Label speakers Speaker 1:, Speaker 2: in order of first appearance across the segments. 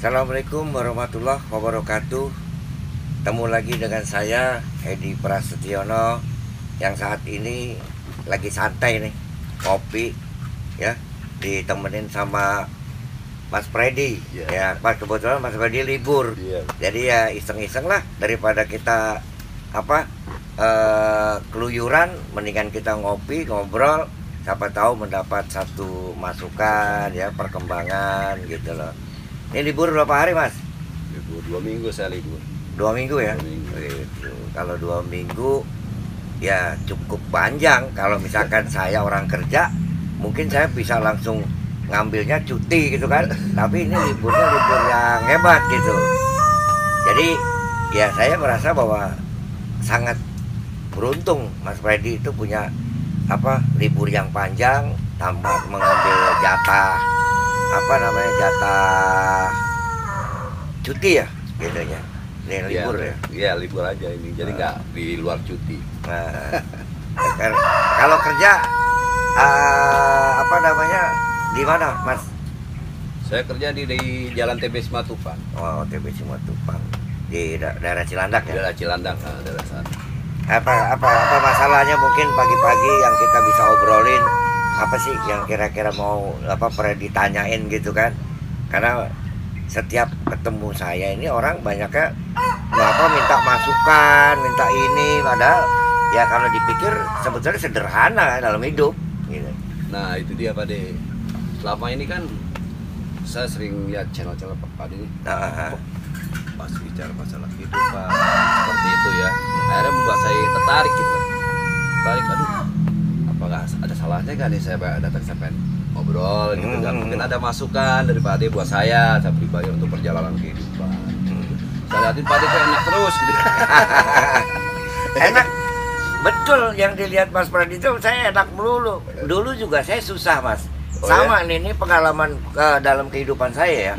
Speaker 1: Assalamualaikum warahmatullahi wabarakatuh. Temu lagi dengan saya Edi Prasetyono yang saat ini lagi santai nih, kopi ya, ditemenin sama Mas Freddy. Ya, Mas, kebetulan Mas Freddy libur. Jadi ya iseng-iseng lah, daripada kita keluyuran, mendingan kita ngopi, ngobrol, siapa tahu mendapat satu masukan ya, perkembangan gitu loh. Ini libur berapa hari, Mas?
Speaker 2: Libur 2 minggu saya libur.
Speaker 1: 2 minggu ya?
Speaker 2: 2 minggu.
Speaker 1: Gitu. Kalau 2 minggu ya cukup panjang. Kalau misalkan saya orang kerja, mungkin saya bisa langsung ngambilnya cuti gitu kan. Tapi ini liburnya libur yang hebat gitu. Jadi ya saya merasa bahwa sangat beruntung Mas Freddy itu punya libur yang panjang tanpa mengambil jatah jatah cuti ya bedanya. Ini libur ya?
Speaker 2: Iya, libur aja ini. Jadi nggak di luar cuti.
Speaker 1: Nah, kalau kerja di mana, Mas?
Speaker 2: Saya kerja di Jalan TB Simatupang.
Speaker 1: Oh, TB Simatupang. Di daerah Cilandak ya?
Speaker 2: Daerah Cilandak, daerah sana.
Speaker 1: Apa masalahnya mungkin pagi-pagi yang kita bisa obrolin, apa sih yang kira-kira mau pernah ditanyain gitu kan? Karena setiap ketemu saya ini orang banyaknya minta masukan, minta ini, padahal ya kalau dipikir sebetulnya sederhana dalam hidup gitu.
Speaker 2: Nah itu dia Pak De. Selama ini kan saya sering lihat channel-channel Pak De ini pas bicara masalah kehidupan seperti itu ya, akhirnya membuat saya tertarik gitu. Apakah ada salahnya kan nih saya datang sampai ngobrol gitu kan, mungkin ada masukan dari Pak De buat saya pribadi untuk perjalanan kehidupan. Saya lihatin Pak De kok enak terus gitu.
Speaker 1: Enak betul yang dilihat Mas Freddy itu, saya enak melulu. Dulu juga saya susah, Mas. Sama ya? Ini pengalaman dalam kehidupan saya ya.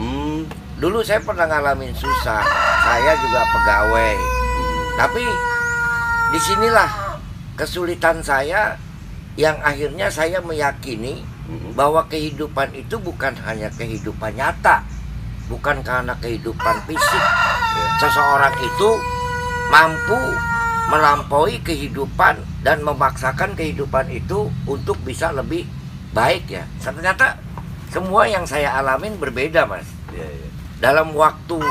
Speaker 1: Dulu saya pernah ngalamin susah. Saya juga pegawai. Tapi disinilah kesulitan saya, yang akhirnya saya meyakini bahwa kehidupan itu bukan hanya kehidupan nyata, bukan karena kehidupan fisik. Seseorang itu mampu melampaui kehidupan dan memaksakan kehidupan itu untuk bisa lebih baik ya. Ternyata semua yang saya alamin berbeda, Mas. Dalam waktu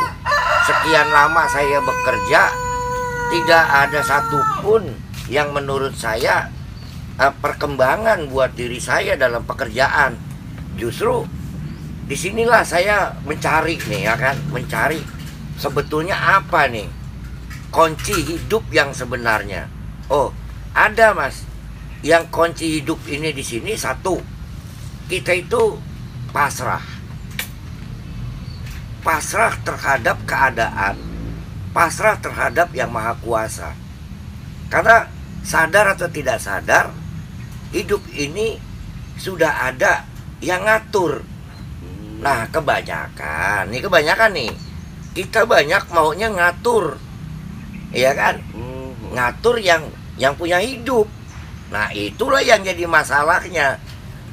Speaker 1: sekian lama saya bekerja, tidak ada satupun yang menurut saya perkembangan buat diri saya dalam pekerjaan. Justru disinilah saya mencari nih ya kan, mencari sebetulnya apa nih kunci hidup yang sebenarnya. Oh, ada Mas. Yang kunci hidup ini di sini satu, kita itu pasrah. Pasrah terhadap keadaan, pasrah terhadap Yang Maha Kuasa. Karena sadar atau tidak sadar, hidup ini sudah ada yang ngatur. Nah, kebanyakan nih, kita banyak maunya ngatur, iya kan? Ngatur yang punya hidup. Nah, itulah yang jadi masalahnya.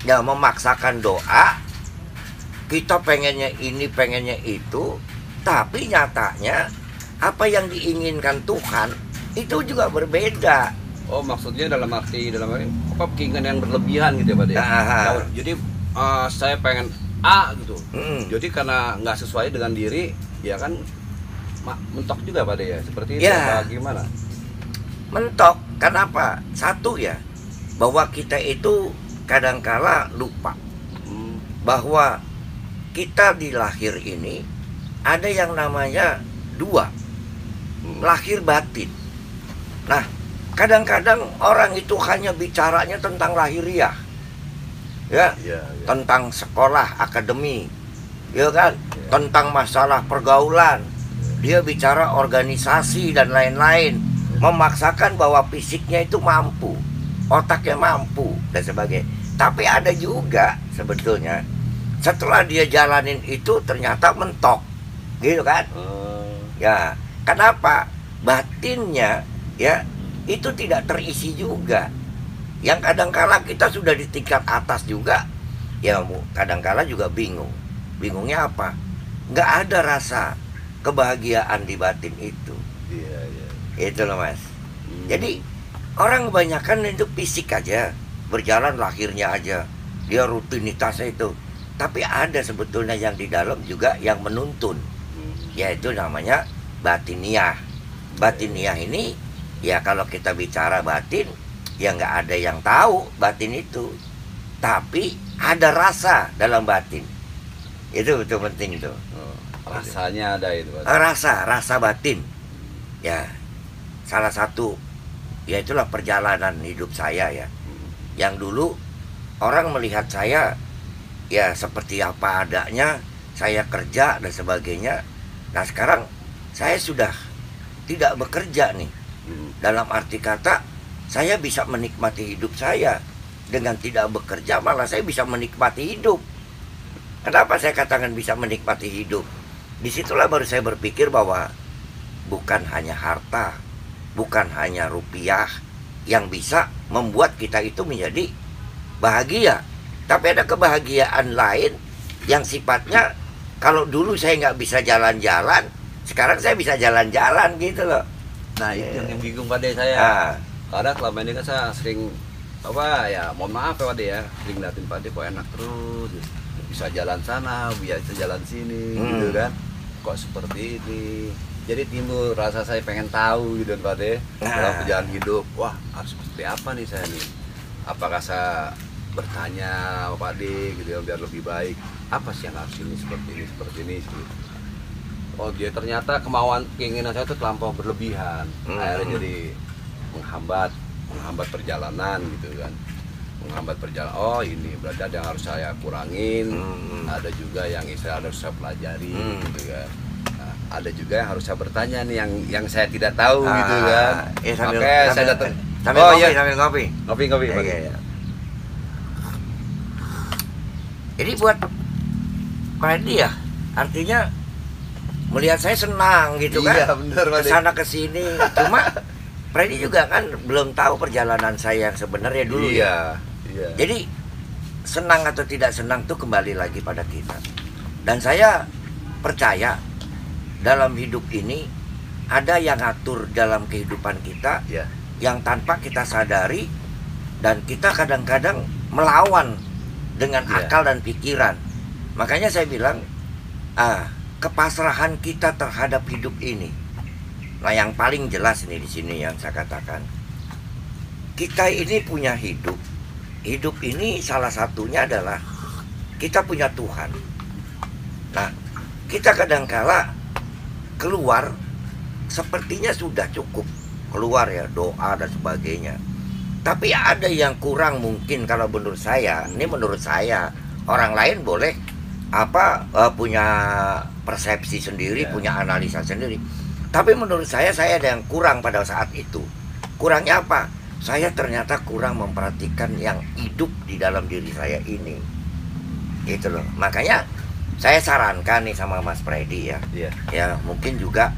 Speaker 1: Ya, memaksakan doa, kita pengennya ini, pengennya itu, tapi nyatanya apa yang diinginkan Tuhan itu juga berbeda.
Speaker 2: Oh, maksudnya dalam arti keinginan yang berlebihan gitu ya Pak De. Jadi saya pengen A gitu. Jadi karena nggak sesuai dengan diri, ya kan mentok juga Pak De ya. Seperti itu ya. Gimana?
Speaker 1: Mentok. Kenapa? Satu ya, bahwa kita itu kadangkala lupa bahwa kita di lahir ini ada yang namanya dua, lahir batin. Nah, kadang-kadang orang itu hanya bicaranya tentang lahiriah, ya, tentang sekolah, akademi, ya kan, tentang masalah pergaulan. Dia bicara organisasi dan lain-lain, memaksakan bahwa fisiknya itu mampu, otaknya mampu dan sebagainya. Tapi ada juga sebetulnya setelah dia jalanin itu ternyata mentok, gitu kan? Ya, kenapa? Batinnya ya itu tidak terisi juga. Yang kadangkala kita sudah di tingkat atas juga, ya kadangkala juga bingung. Bingungnya apa? nggak ada rasa kebahagiaan di batin itu.
Speaker 2: Iya, iya.
Speaker 1: Itu loh Mas. Jadi orang kebanyakan itu fisik aja, berjalan lahirnya aja, dia rutinitasnya itu. Tapi ada sebetulnya yang di dalam juga yang menuntun, yaitu namanya batiniah. Batiniah ini ya kalau kita bicara batin, ya nggak ada yang tahu batin itu, tapi ada rasa dalam batin. Itu penting itu.
Speaker 2: Rasanya ada itu.
Speaker 1: Rasa batin. Ya, salah satu, ya itulah perjalanan hidup saya ya. Yang dulu orang melihat saya ya seperti apa adanya, saya kerja dan sebagainya. Nah sekarang saya sudah tidak bekerja nih. Dalam arti kata, saya bisa menikmati hidup saya. Dengan tidak bekerja malah saya bisa menikmati hidup. Kenapa saya katakan bisa menikmati hidup? Disitulah baru saya berpikir bahwa bukan hanya harta, bukan hanya rupiah yang bisa membuat kita itu menjadi bahagia. Tapi ada kebahagiaan lain yang sifatnya, kalau dulu saya nggak bisa jalan-jalan, sekarang saya bisa jalan-jalan gitu loh.
Speaker 2: Nah itu yang bingung pada saya. Karena selama ini kan saya sering mohon maaf ya Pak ya, sering liatin Pak kok enak terus, bisa jalan sana, bisa jalan sini, gitu kan, kok seperti ini. Jadi timbul rasa saya pengen tahu gitu Pak dalam perjalanan hidup, wah harus seperti apa nih saya nih? Apakah saya bertanya Pak gitu ya biar lebih baik, apa sih yang harus ini seperti ini. Oh dia ternyata keinginan saya itu terlampau berlebihan, akhirnya jadi menghambat perjalanan gitu kan, oh ini berarti ada yang harus saya kurangin, ada juga yang harus saya pelajari gitu kan, nah, ada juga yang harus saya bertanya nih yang saya tidak tahu gitu kan. Saya datang
Speaker 1: sambil ngopi.
Speaker 2: Ya.
Speaker 1: Jadi buat Pak Edi ya, artinya melihat saya senang gitu kan, kesana kesini. Cuma Freddy juga kan belum tahu perjalanan saya yang sebenarnya dulu ya. Jadi senang atau tidak senang tuh kembali lagi pada kita. Dan saya percaya dalam hidup ini ada yang ngatur dalam kehidupan kita yang tanpa kita sadari, dan kita kadang-kadang melawan dengan akal dan pikiran. Makanya saya bilang kepasrahan kita terhadap hidup ini. Nah, yang paling jelas nih di sini yang saya katakan, kita ini punya hidup. Hidup ini salah satunya adalah kita punya Tuhan. Nah, kita kadangkala keluar sepertinya sudah cukup keluar ya, doa dan sebagainya. Tapi ada yang kurang mungkin kalau menurut saya. Ini menurut saya. Orang lain boleh punya persepsi sendiri, punya analisa sendiri. Tapi menurut saya ada yang kurang pada saat itu. Kurangnya apa? Saya ternyata kurang memperhatikan yang hidup di dalam diri saya ini. Gitu loh. Makanya saya sarankan nih sama Mas Freddy ya. Ya mungkin juga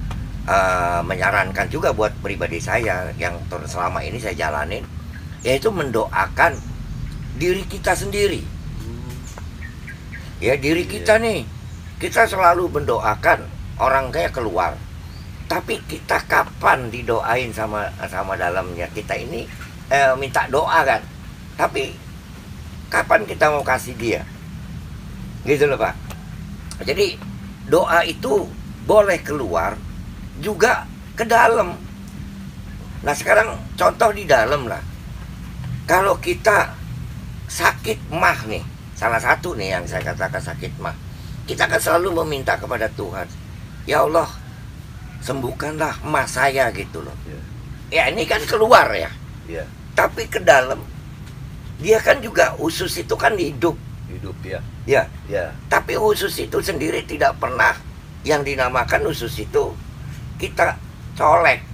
Speaker 1: menyarankan juga buat pribadi saya yang selama ini saya jalanin, yaitu mendoakan diri kita sendiri. Ya diri kita nih. Kita selalu mendoakan orang kayak keluar. Tapi kita kapan didoain sama dalamnya kita ini minta doa kan? Tapi kapan kita mau kasih dia? Gitu loh Pak. Jadi doa itu boleh keluar juga ke dalam. Nah sekarang contoh di dalam lah. Kalau kita sakit mah nih, salah satu nih yang saya katakan sakit mah, kita kan selalu meminta kepada Tuhan, ya Allah, sembuhkanlah mah saya gitu loh. Ya ini kan keluar ya. Tapi ke dalam dia kan juga usus itu kan hidup ya. Tapi usus itu sendiri tidak pernah yang dinamakan usus itu kita colek,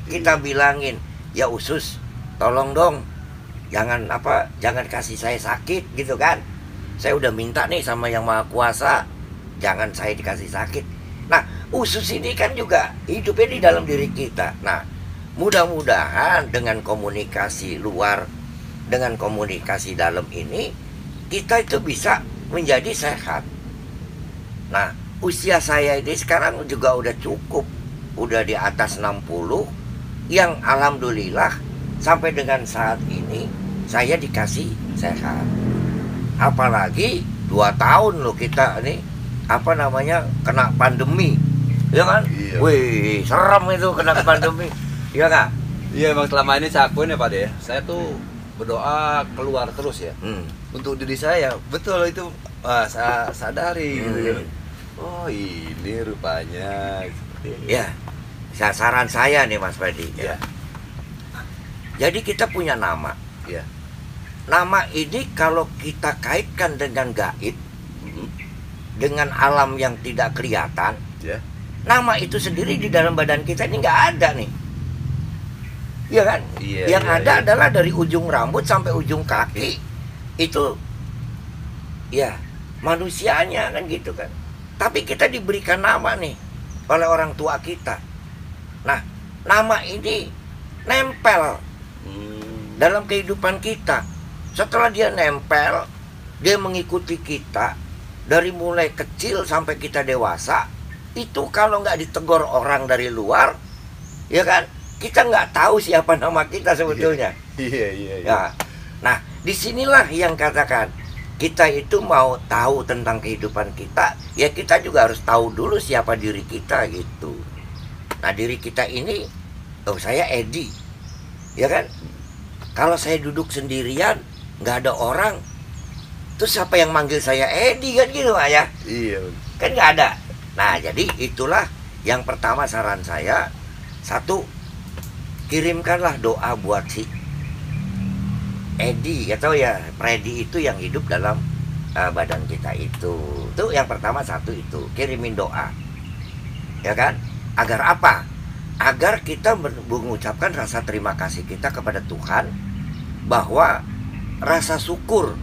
Speaker 1: kita bilangin, ya usus tolong dong jangan kasih saya sakit gitu kan. Saya udah minta nih sama yang Maha Kuasa, jangan saya dikasih sakit. Nah, usus ini kan juga hidupnya di dalam diri kita. Nah, mudah-mudahan dengan komunikasi luar, dengan komunikasi dalam ini, kita itu bisa menjadi sehat. Nah, usia saya ini sekarang juga udah cukup, udah di atas 60, yang alhamdulillah sampai dengan saat ini saya dikasih sehat. Apalagi 2 tahun loh kita nih kena pandemi, ya kan?
Speaker 2: Iya.
Speaker 1: Wih, serem itu kena pandemi, ya nggak?
Speaker 2: Iya, emang selama ini saya akuin ya Pak De, saya tuh berdoa keluar terus ya. Untuk diri saya, betul itu saya sadari gitu. Oh ini rupanya
Speaker 1: ya. Saran saya nih Mas Freddy
Speaker 2: ya.
Speaker 1: Jadi kita punya nama
Speaker 2: ya.
Speaker 1: Nama ini kalau kita kaitkan dengan gaib, dengan alam yang tidak kelihatan,
Speaker 2: ya.
Speaker 1: Nama itu sendiri di dalam badan kita ini nggak ada nih, ya kan? Yang ada adalah dari ujung rambut sampai ujung kaki itu ya manusianya kan gitu kan. Tapi kita diberikan nama nih oleh orang tua kita. Nah, nama ini nempel dalam kehidupan kita. Setelah dia nempel, dia mengikuti kita dari mulai kecil sampai kita dewasa. Itu kalau nggak ditegur orang dari luar, ya kan, kita nggak tahu siapa nama kita sebetulnya.
Speaker 2: Iya.
Speaker 1: Ya. Nah, disinilah yang katakan kita itu mau tahu tentang kehidupan kita, ya kita juga harus tahu dulu siapa diri kita gitu. Nah, diri kita ini, saya Edi, ya kan? Kalau saya duduk sendirian, nggak ada orang, terus siapa yang manggil saya Edi kan gitu Pak ya?
Speaker 2: Iya.
Speaker 1: Kan nggak ada. Nah, jadi itulah yang pertama saran saya. 1, kirimkanlah doa buat si Edi atau ya Freddy itu yang hidup dalam badan kita itu. Itu yang pertama, 1 itu kirimin doa, ya kan? Agar apa? Agar kita mengucapkan rasa terima kasih kita kepada Tuhan, bahwa rasa syukur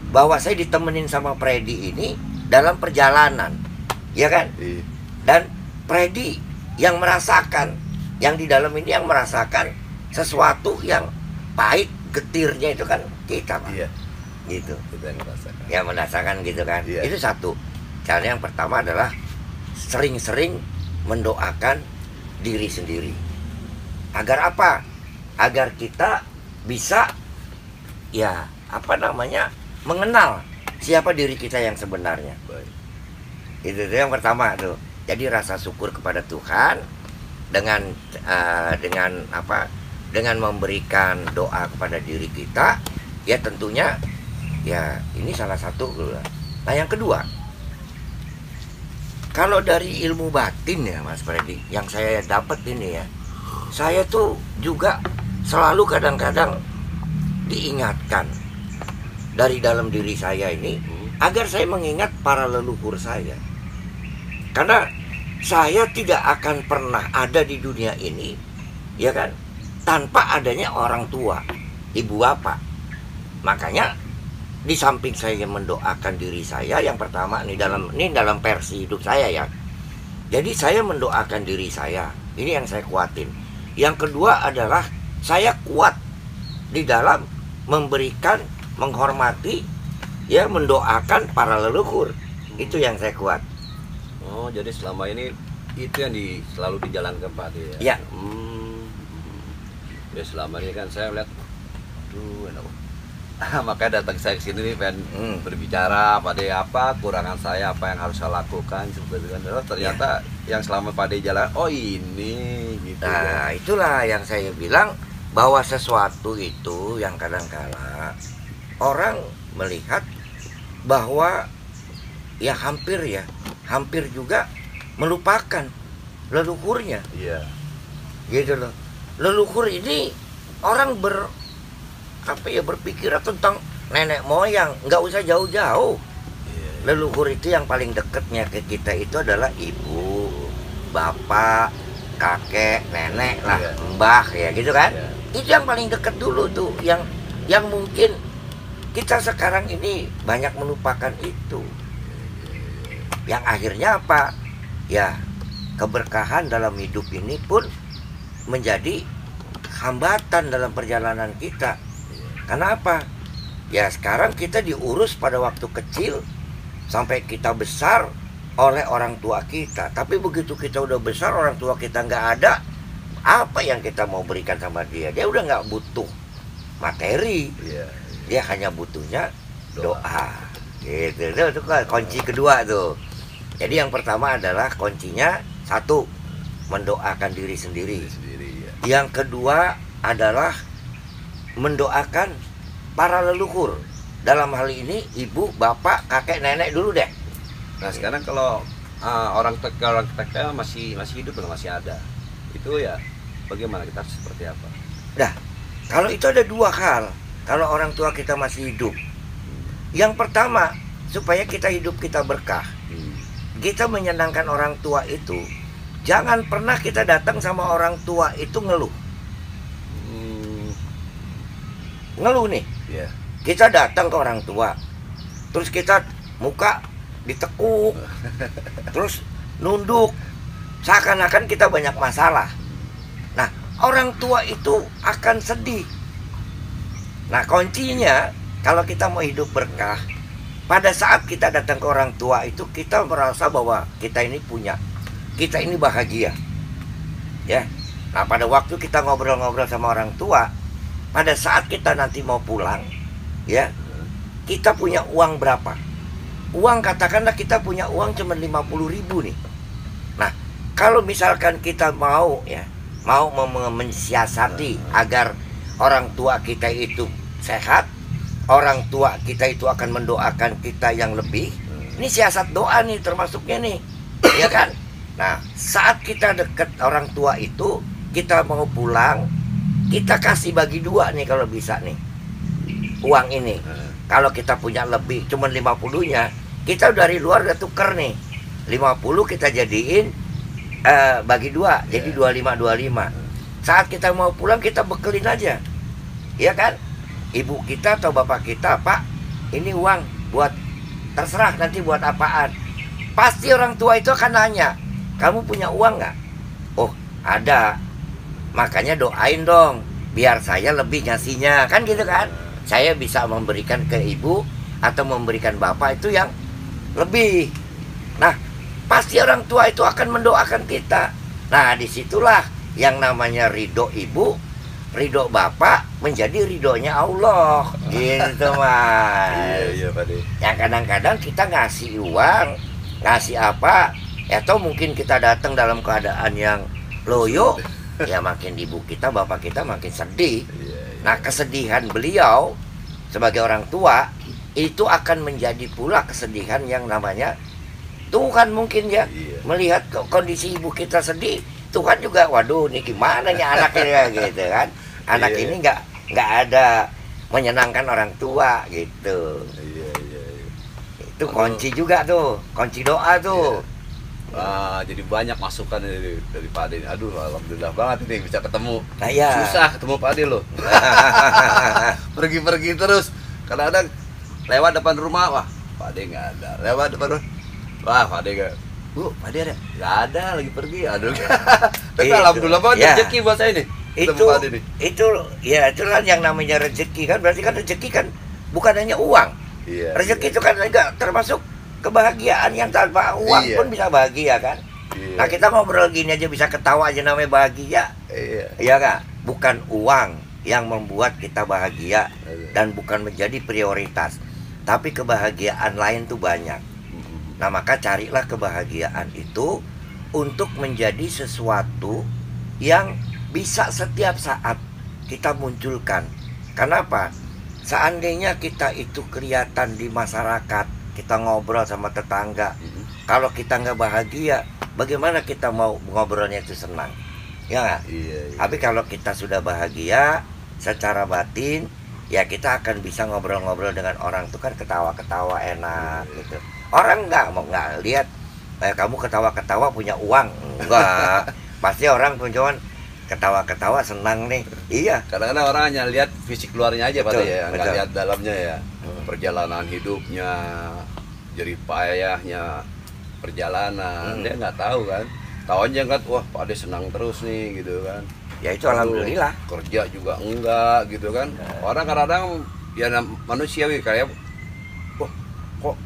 Speaker 1: bahwa saya ditemenin sama Freddy ini dalam perjalanan, ya kan? Dan Freddy yang merasakan, yang di dalam ini yang merasakan sesuatu yang pahit, getirnya itu kan kita Pak.
Speaker 2: Iya.
Speaker 1: Gitu.
Speaker 2: Kita yang merasakan.
Speaker 1: Ya merasakan gitu kan.
Speaker 2: Iya.
Speaker 1: Itu 1. Cara yang pertama adalah sering-sering mendoakan diri sendiri. Agar apa? Agar kita bisa mengenal siapa diri kita yang sebenarnya.
Speaker 2: Baik.
Speaker 1: Itu yang pertama tuh. Jadi rasa syukur kepada Tuhan dengan dengan memberikan doa kepada diri kita, ya tentunya ya ini salah satu. Nah, yang kedua, kalau dari ilmu batin ya Mas Freddy, yang saya dapat ini ya, saya tuh juga selalu kadang-kadang diingatkan dari dalam diri saya ini agar saya mengingat para leluhur saya. Karena saya tidak akan pernah ada di dunia ini, ya kan, tanpa adanya orang tua, ibu bapak. Makanya di samping saya mendoakan diri saya, yang pertama ini dalam versi hidup saya ya. Jadi saya mendoakan diri saya, ini yang saya kuatin. Yang kedua adalah saya kuat di dalam memberikan, menghormati, ya mendoakan para leluhur. Itu yang saya kuat.
Speaker 2: Oh, jadi selama ini itu yang selalu dijalankan Pak De ya?
Speaker 1: Iya.
Speaker 2: Ya selama ini kan saya lihat, enak. Makanya datang saya ke sini nih pengen berbicara Pak De, apa kurangan saya, apa yang harus saya lakukan seperti itu. Ternyata yang selama Pak De jalan, oh ini gitu.
Speaker 1: Nah, itulah yang saya bilang, bahwa sesuatu itu yang kadang-kala orang melihat bahwa ya hampir juga melupakan leluhurnya.
Speaker 2: Iya.
Speaker 1: Gitu loh. Leluhur ini orang berpikir tentang nenek moyang, nggak usah jauh-jauh. Leluhur itu yang paling dekatnya ke kita itu adalah ibu, bapak, kakek, nenek lah, mbah ya gitu kan. Itu yang paling dekat dulu tuh, yang mungkin kita sekarang ini banyak melupakan itu. Yang akhirnya apa? Ya, keberkahan dalam hidup ini pun menjadi hambatan dalam perjalanan kita. Karena apa? Ya sekarang kita diurus pada waktu kecil sampai kita besar, oleh orang tua kita. Tapi begitu kita udah besar, orang tua kita nggak ada, apa yang kita mau berikan sama dia? Dia udah nggak butuh materi, dia hanya butuhnya doa. Gitu, itu kan kunci kedua tuh. Jadi yang pertama adalah kuncinya satu, mendoakan diri sendiri. Yang kedua adalah mendoakan para leluhur. Dalam hal ini ibu, bapak, kakek, nenek dulu deh.
Speaker 2: Nah sekarang kalau orang TK masih hidup atau masih ada, itu ya bagaimana, kita harus seperti apa?
Speaker 1: Nah, kalau itu ada dua hal. Kalau orang tua kita masih hidup, yang pertama supaya kita hidup kita berkah, kita menyenangkan orang tua itu, jangan pernah kita datang sama orang tua itu ngeluh. Ngeluh nih, kita datang ke orang tua, terus kita muka ditekuk, terus nunduk, seakan-akan kita banyak masalah. Nah, orang tua itu akan sedih. Nah, kuncinya kalau kita mau hidup berkah, pada saat kita datang ke orang tua itu kita merasa bahwa kita ini punya, kita ini bahagia, ya. Nah, pada waktu kita ngobrol-ngobrol sama orang tua, pada saat kita nanti mau pulang, ya, kita punya uang berapa? Uang, katakanlah kita punya uang cuma 50.000 nih. Nah, kalau misalkan kita mau mensiasati agar orang tua kita itu sehat, orang tua kita itu akan mendoakan kita yang lebih. Ini siasat doa nih termasuknya nih, ya kan? Nah, saat kita deket orang tua itu, kita mau pulang, kita kasih bagi dua nih kalau bisa nih uang ini. Kalau kita punya lebih cuma 50-nya, kita dari luar udah tuker nih 50, kita jadiin bagi dua, jadi 25. Saat kita mau pulang kita bekelin aja, ya kan? Ibu kita atau bapak kita, Pak, ini uang buat, terserah nanti buat apaan. Pasti orang tua itu akan nanya, kamu punya uang nggak? Oh, ada. Makanya doain dong, biar saya lebih ngasihnya, kan gitu kan? Saya bisa memberikan ke ibu atau memberikan bapak itu yang lebih. Nah, pasti orang tua itu akan mendoakan kita. Nah, disitulah yang namanya ridho ibu, ridho bapak menjadi ridhonya Allah, gitu Mas.
Speaker 2: Iya Pak De.
Speaker 1: Yang kadang-kadang kita ngasih uang, ngasih apa, atau mungkin kita datang dalam keadaan yang loyo, ya makin ibu kita, bapak kita makin sedih. Nah, kesedihan beliau sebagai orang tua itu akan menjadi pula kesedihan yang namanya Tuhan mungkin ya, melihat kondisi ibu kita sedih, Tuhan juga, waduh ini gimana nih anaknya gitu kan. Anak ini nggak ada menyenangkan orang tua gitu. Itu kunci juga tuh, kunci doa tuh.
Speaker 2: Jadi banyak masukan dari Pak Ade. Aduh, alhamdulillah banget ini bisa ketemu.
Speaker 1: Nah, ya.
Speaker 2: Susah ketemu Pak Ade loh. Pergi-pergi terus. Kadang-kadang lewat depan rumah, wah Pak Ade nggak ada. Lewat depan rumah, wah Pak Ade nggak. Bu, Pak Ade ada? Nggak ada, lagi pergi. Aduh. Tapi alhamdulillah banget rezeki buat saya nih.
Speaker 1: Itu ya, itu kan yang namanya rezeki kan, berarti kan rezeki kan bukan hanya uang. Rezeki itu kan juga termasuk kebahagiaan yang tanpa uang pun bisa bahagia kan. Nah, kita ngobrol gini aja bisa ketawa aja namanya bahagia. Iya kan? Bukan uang yang membuat kita bahagia dan bukan menjadi prioritas, tapi kebahagiaan lain tuh banyak. Nah, maka carilah kebahagiaan itu untuk menjadi sesuatu yang bisa setiap saat kita munculkan. Kenapa? Seandainya kita itu kelihatan di masyarakat, kita ngobrol sama tetangga, kalau kita nggak bahagia, bagaimana kita mau ngobrolnya itu senang? Ya nggak? Tapi kalau kita sudah bahagia secara batin, ya kita akan bisa ngobrol-ngobrol dengan orang tuh kan ketawa-ketawa enak gitu. Orang nggak lihat kamu ketawa-ketawa punya uang, enggak. Pasti orang cuman ketawa-ketawa senang nih. Iya.
Speaker 2: Kadang-kadang orang hanya lihat fisik luarnya aja Pak ya, nggak lihat dalamnya ya. Perjalanan hidupnya, jerih payahnya perjalanan, dia nggak tahu kan. Tahunya kan, wah Pak Ade senang terus nih gitu kan.
Speaker 1: Ya itu alhamdulillah.
Speaker 2: Kerja juga enggak gitu kan. Orang kadang-kadang ya manusiawi kayak, wah kok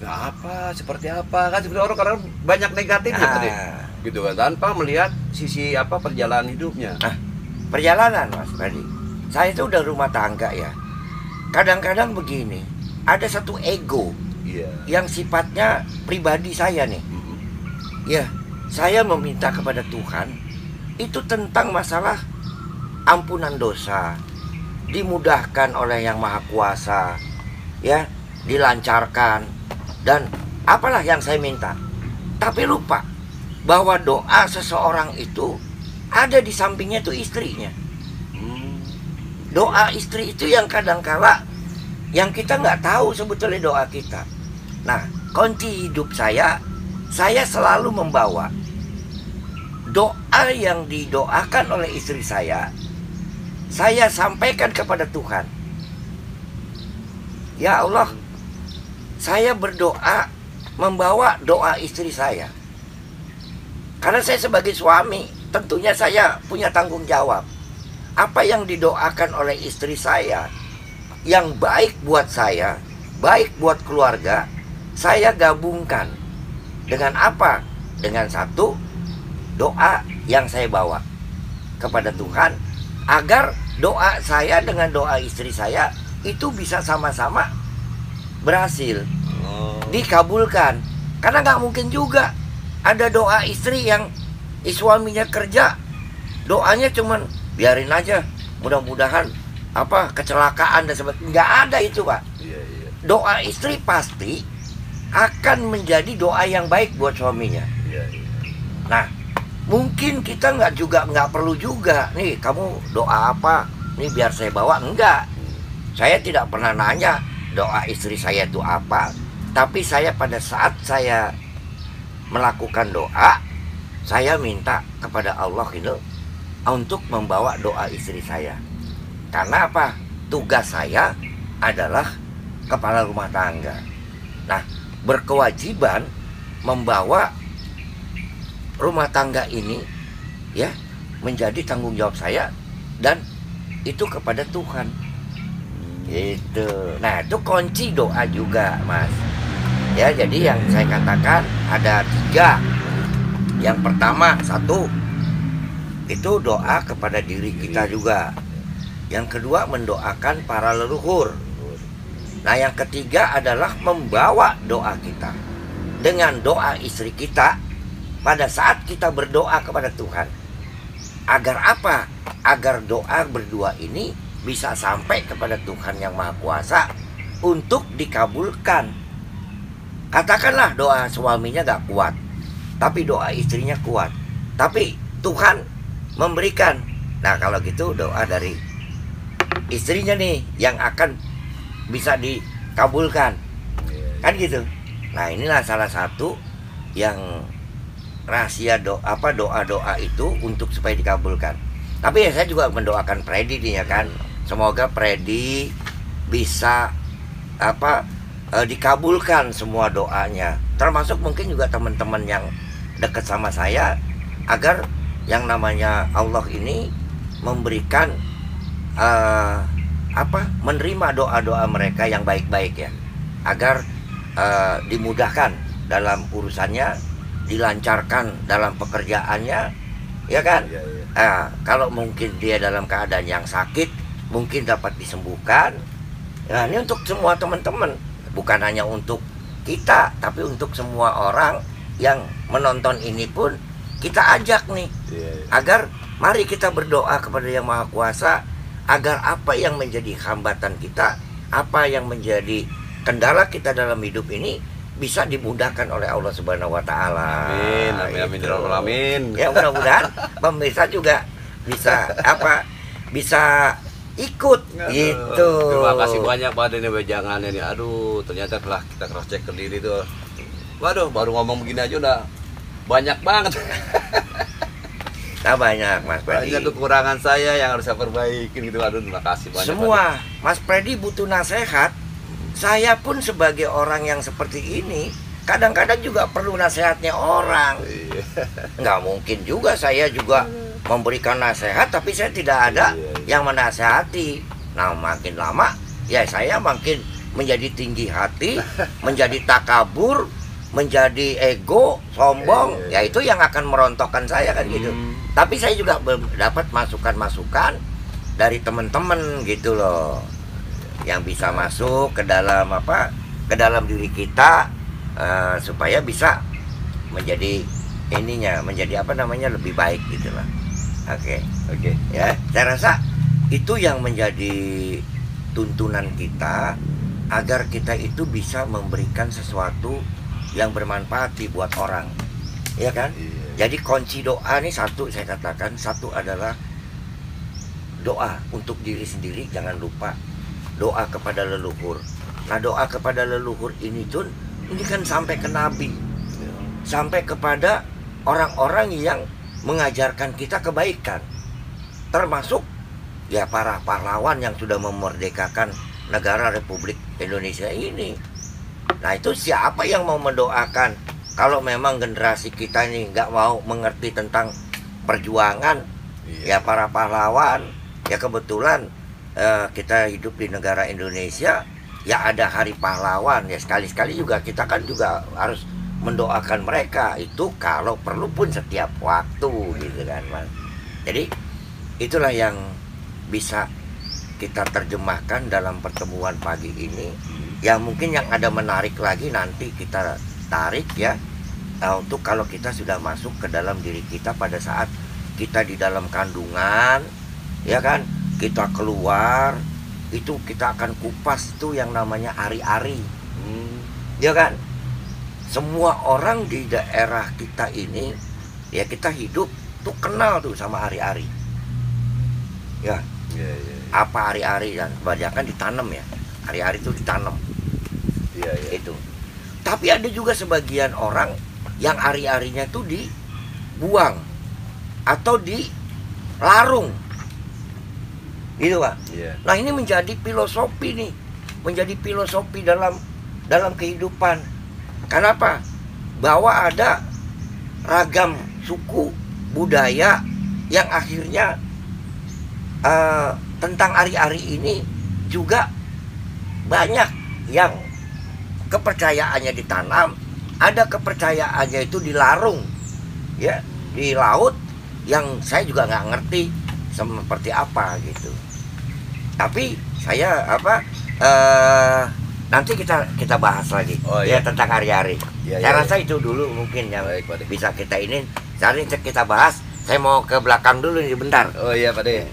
Speaker 2: apa, seperti apa kan, seperti orang banyak negatifnya tadi, gitu kan, tanpa melihat sisi apa perjalanan hidupnya.
Speaker 1: Nah, perjalanan Mas Freddy, saya itu udah rumah tangga ya. Kadang-kadang begini, ada satu ego yang sifatnya pribadi saya nih. Ya, saya meminta kepada Tuhan itu tentang masalah ampunan dosa, dimudahkan oleh Yang Maha Kuasa, ya, dilancarkan, dan apalah yang saya minta. Tapi lupa bahwa doa seseorang itu ada di sampingnya itu istrinya. Doa istri itu yang kadangkala yang kita nggak tahu sebetulnya doa kita. Nah, kunci hidup saya selalu membawa doa yang didoakan oleh istri saya sampaikan kepada Tuhan. Ya Allah, saya berdoa membawa doa istri saya. Karena saya sebagai suami, tentunya saya punya tanggung jawab. Apa yang didoakan oleh istri saya, yang baik buat saya, baik buat keluarga, saya gabungkan. Dengan apa? Dengan satu doa yang saya bawa kepada Tuhan, agar doa saya dengan doa istri saya itu bisa sama-sama berhasil dikabulkan. Karena nggak mungkin juga ada doa istri yang suaminya kerja, doanya cuman biarin aja, mudah-mudahan apa kecelakaan dan sebagainya. Nggak ada itu, Pak. Doa istri pasti akan menjadi doa yang baik buat suaminya. Nah, mungkin kita nggak perlu juga nih, kamu doa apa nih biar saya bawa. Enggak, saya tidak pernah nanya doa istri saya itu apa. Tapi saya pada saat saya melakukan doa, saya minta kepada Allah itu untuk membawa doa istri saya. Karena apa? Tugas saya adalah kepala rumah tangga. Nah, berkewajiban membawa rumah tangga ini ya menjadi tanggung jawab saya, dan itu kepada Tuhan. Gitu. Nah, itu kunci doa juga, Mas. Ya, jadi yang saya katakan ada 3. Yang pertama, 1 itu doa kepada diri kita juga. Yang kedua, mendoakan para leluhur. Nah, yang ketiga adalah membawa doa kita dengan doa istri kita pada saat kita berdoa kepada Tuhan. Agar apa? Agar doa berdua ini bisa sampai kepada Tuhan Yang Maha Kuasa untuk dikabulkan. Katakanlah doa suaminya gak kuat, tapi doa istrinya kuat, tapi Tuhan memberikan. Nah, kalau gitu doa dari istrinya nih yang akan bisa dikabulkan, kan gitu. Nah, inilah salah satu yang rahasia doa-doa itu untuk supaya dikabulkan. Tapi ya saya juga mendoakan Freddy nih ya kan, semoga Freddy bisa dikabulkan semua doanya, termasuk mungkin juga teman-teman yang dekat sama saya, agar yang namanya Allah ini memberikan menerima doa-doa mereka yang baik-baik ya, agar dimudahkan dalam urusannya, dilancarkan dalam pekerjaannya, ya kan? Kalau mungkin dia dalam keadaan yang sakit, mungkin dapat disembuhkan. Nah, ini untuk semua teman-teman, bukan hanya untuk kita, tapi untuk semua orang yang menonton ini pun kita ajak nih, agar mari kita berdoa kepada Yang Maha Kuasa, agar apa yang menjadi hambatan kita, apa yang menjadi kendala kita dalam hidup ini bisa dimudahkan oleh Allah Subhanahu wa Ta'ala.
Speaker 2: Amin, amin, amin.
Speaker 1: Ya, mudah-mudahan pemirsa juga bisa bisa ikut gitu.
Speaker 2: Terima kasih banyak Pak Dene Wejangan ini. Aduh, ternyata telah kita cross check ke diri tuh. Waduh, baru ngomong begini aja udah banyak banget.
Speaker 1: Nah, banyak Mas Freddy.
Speaker 2: Banyak kekurangan saya yang harus saya perbaikin gitu. Aduh, terima kasih banyak.
Speaker 1: Semua Mas Freddy butuh nasihat. Saya pun sebagai orang yang seperti ini, kadang-kadang juga perlu nasihatnya orang. Nggak mungkin juga saya juga memberikan nasihat tapi saya tidak ada yang menasehati. Nah, makin lama ya saya makin menjadi tinggi hati, menjadi takabur, menjadi ego, sombong, ya itu yang akan merontokkan saya kan gitu. Tapi saya juga dapat masukan-masukan dari teman-teman gitu loh, yang bisa masuk ke dalam ke dalam diri kita, supaya bisa menjadi menjadi lebih baik gitu lah. Oke. Ya, saya rasa itu yang menjadi tuntunan kita, agar kita itu bisa memberikan sesuatu yang bermanfaat buat orang, ya kan? Jadi kunci doa nih satu, saya katakan satu adalah doa untuk diri sendiri, jangan lupa doa kepada leluhur. Nah, doa kepada leluhur ini kan sampai ke Nabi, sampai kepada orang-orang yang mengajarkan kita kebaikan, termasuk ya para pahlawan yang sudah memerdekakan negara Republik Indonesia ini. Nah, itu siapa yang mau mendoakan kalau memang generasi kita ini nggak mau mengerti tentang perjuangan? Ya para pahlawan. Ya kebetulan kita hidup di negara Indonesia, ya ada hari pahlawan. Ya sekali-sekali juga kita kan juga harus mendoakan mereka itu kalau perlu pun setiap waktu gitu kan, Mas. Jadi itulah yang bisa kita terjemahkan dalam pertemuan pagi ini. Ya mungkin yang ada menarik lagi nanti kita tarik ya, untuk kalau kita sudah masuk ke dalam diri kita pada saat kita di dalam kandungan, ya kan, kita keluar, itu kita akan kupas tuh yang namanya ari-ari, ya kan. Semua orang di daerah kita ini, ya kita hidup tuh kenal tuh sama ari-ari, ya. Apa ari-ari, dan kebanyakan ditanam ya, ari-ari itu ditanam. Itu. Tapi ada juga sebagian orang yang ari-arinya tuh dibuang atau dilarung, gitu Pak. Nah, ini menjadi filosofi nih, menjadi filosofi dalam kehidupan. Kenapa? Bahwa ada ragam suku budaya yang akhirnya tentang ari-ari ini juga banyak yang kepercayaannya ditanam, ada kepercayaannya itu dilarung, ya, di laut, yang saya juga nggak ngerti seperti apa gitu. Tapi saya nanti kita bahas lagi ya tentang ari-ari. Saya rasa itu dulu mungkin yang bisa kita ini. Sekarang kita bahas. Saya mau ke belakang dulu nih bentar.
Speaker 2: Oh iya Pak De.